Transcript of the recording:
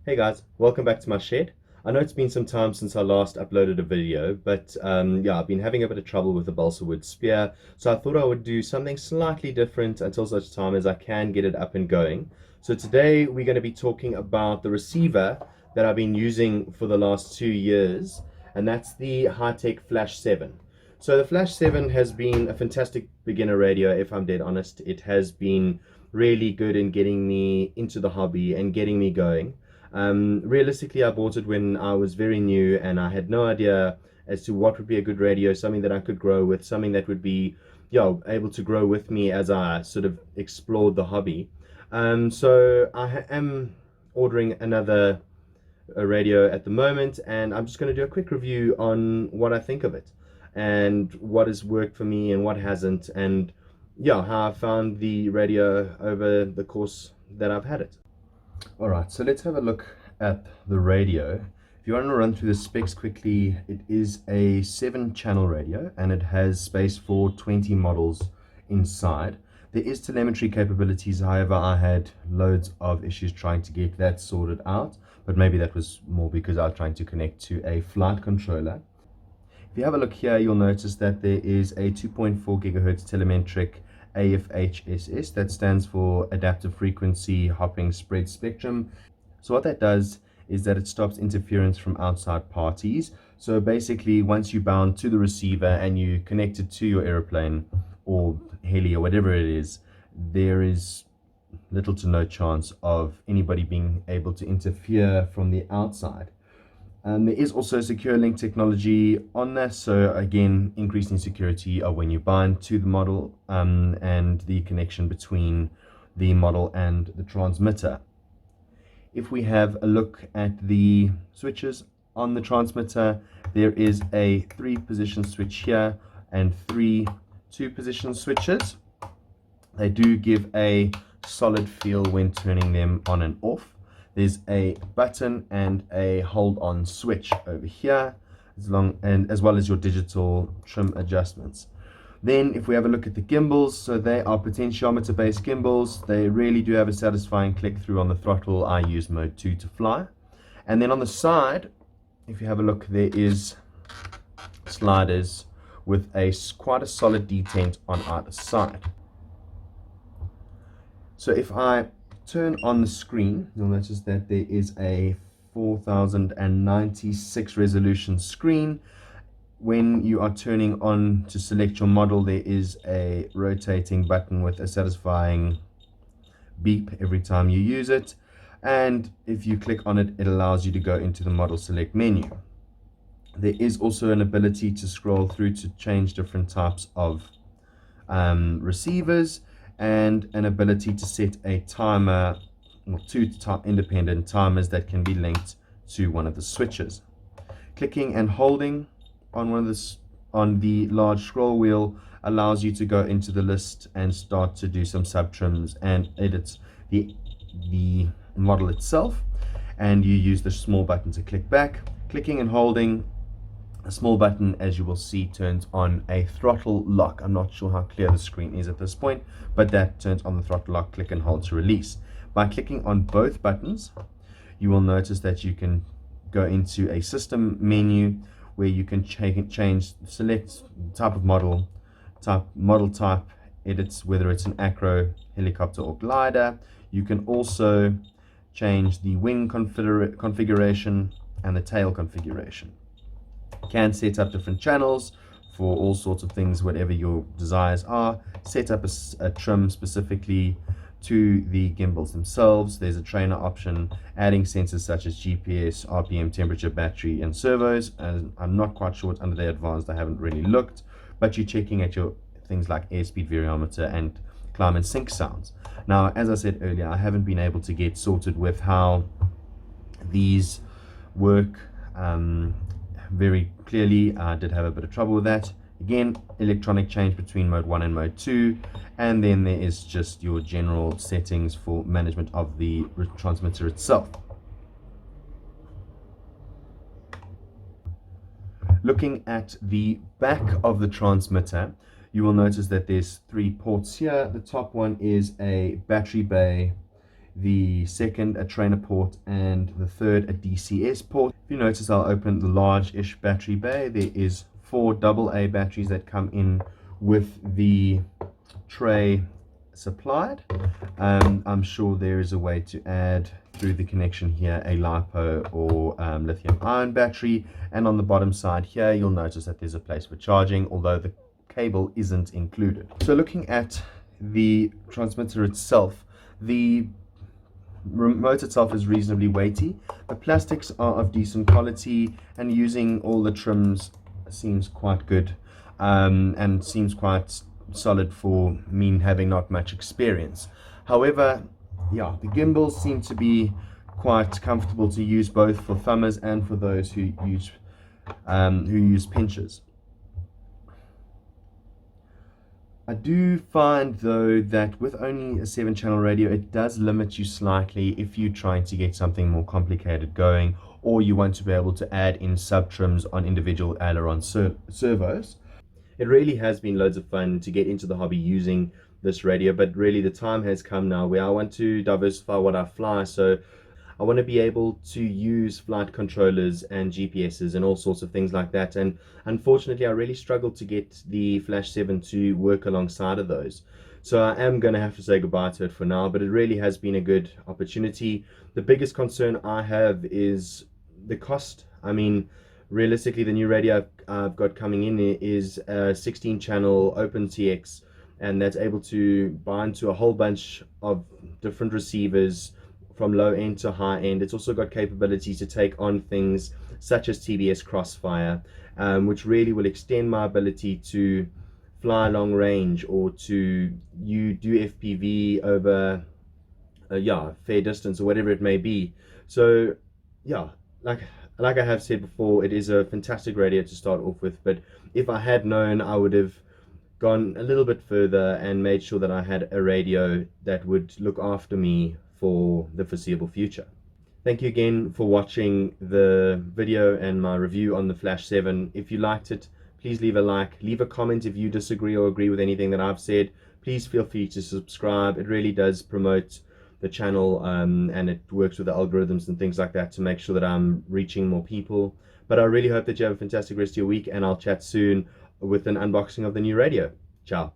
Hey guys, welcome back to my shed. I know it's been some time since I last uploaded a video, but yeah, I've been having a bit of trouble with the balsa wood spear, so I thought I would do something slightly different until such time as I can get it up and going. So today we're going to be talking about the receiver that I've been using for the last 2 years, and that's the Hitec Flash 7. So the Flash 7 has been a fantastic beginner radio, if I'm dead honest. It has been really good in getting me into the hobby and getting me going. Realistically, I bought it when I was very new and I had no idea as to what would be a good radio, something that I could grow with, something that would be, able to grow with me as I sort of explored the hobby. So I am ordering another radio at the moment, and I'm just going to do a quick review on what I think of it and what has worked for me and what hasn't, and yeah, how I found the radio over the course that I've had it. Alright, so let's have a look at the radio. If you want to run through the specs quickly, it is a 7-channel radio and it has space for 20 models inside. There is telemetry capabilities, however I had loads of issues trying to get that sorted out, but maybe that was more because I was trying to connect to a flight controller. If you have a look here, you'll notice that there is a 2.4 gigahertz telemetric AFHSS, that stands for Adaptive Frequency Hopping Spread Spectrum. So what that does is that it stops interference from outside parties. So basically, once you bound to the receiver and you connect it to your aeroplane or heli or whatever it is, there is little to no chance of anybody being able to interfere from the outside. There is also secure link technology on that, so again, increasing security of when you bind to the model and the connection between the model and the transmitter. If we have a look at the switches on the transmitter, there is a 3-position switch here and 3 2-position switches. They do give a solid feel when turning them on and off. There's a button and a hold-on switch over here, as well as your digital trim adjustments. Then if we have a look at the gimbals, so they are potentiometer based gimbals. They really do have a satisfying click through on the throttle. I use mode 2 to fly. And then on the side, if you have a look, there is sliders with quite a solid detent on either side. So if I turn on the screen, you'll notice that there is a 4096 resolution screen. When you are turning on to select your model, there is a rotating button with a satisfying beep every time you use it, and if you click on it, it allows you to go into the model select menu. There is also an ability to scroll through to change different types of receivers, and an ability to set a timer, or 2 independent timers that can be linked to one of the switches. Clicking and holding on the large scroll wheel allows you to go into the list and start to do some sub trims and edit the model itself, and you use the small button to click back. Clicking and holding a small button, as you will see, turns on a throttle lock. I'm not sure how clear the screen is at this point, but that turns on the throttle lock. Click and hold to release. By clicking on both buttons, you will notice that you can go into a system menu where you can select type of model type, edit whether it's an acro, helicopter or glider. You can also change the wing configuration and the tail configuration. Can set up different channels for all sorts of things, whatever your desires are. Set up a trim specifically to the gimbals themselves. There's a trainer option, adding sensors such as GPS, RPM, temperature, battery and servos, and I'm not quite sure what's under the advanced. I haven't really looked, but you're checking at your things like airspeed variometer and climb and sync sounds. Now, as I said earlier, I haven't been able to get sorted with how these work very clearly. I did have a bit of trouble with that. Again, electronic change between mode 1 and mode 2, and then there is just your general settings for management of the transmitter itself. Looking at the back of the transmitter, you will notice that there's 3 ports here. The top one is a battery bay, the second a trainer port, and the third a DCS port. If you notice, I'll open the large-ish battery bay. There is 4 AA batteries that come in with the tray supplied. I'm sure there is a way to add through the connection here a LiPo or lithium ion battery, and on the bottom side here you'll notice that there's a place for charging, although the cable isn't included. So looking at the transmitter itself, the remote itself is reasonably weighty. The plastics are of decent quality, and using all the trims seems quite good, and seems quite solid for me having not much experience. However, yeah, the gimbals seem to be quite comfortable to use, both for thumbers and for those who use pinchers. I do find though that with only a 7-channel radio, it does limit you slightly if you're trying to get something more complicated going, or you want to be able to add in sub trims on individual aileron servos. It really has been loads of fun to get into the hobby using this radio, but really the time has come now where I want to diversify what I fly. So I want to be able to use flight controllers and GPSs and all sorts of things like that, and unfortunately I really struggled to get the Flash 7 to work alongside of those. So I am going to have to say goodbye to it for now, but it really has been a good opportunity. The biggest concern I have is the cost. I mean, realistically, the new radio I've got coming in is a 16-channel OpenTX, and that's able to bind to a whole bunch of different receivers from low end to high end. It's also got capability to take on things such as TBS Crossfire, which really will extend my ability to fly long range, or to do FPV over yeah, fair distance or whatever it may be. So yeah, like I have said before, it is a fantastic radio to start off with, but if I had known, I would have gone a little bit further and made sure that I had a radio that would look after me for the foreseeable future. Thank you again for watching the video and my review on the Flash 7. If you liked it, please leave a like, leave a comment if you disagree or agree with anything that I've said. Please feel free to subscribe. It really does promote the channel, and it works with the algorithms and things like that to make sure that I'm reaching more people. But I really hope that you have a fantastic rest of your week, and I'll chat soon with an unboxing of the new radio. Ciao.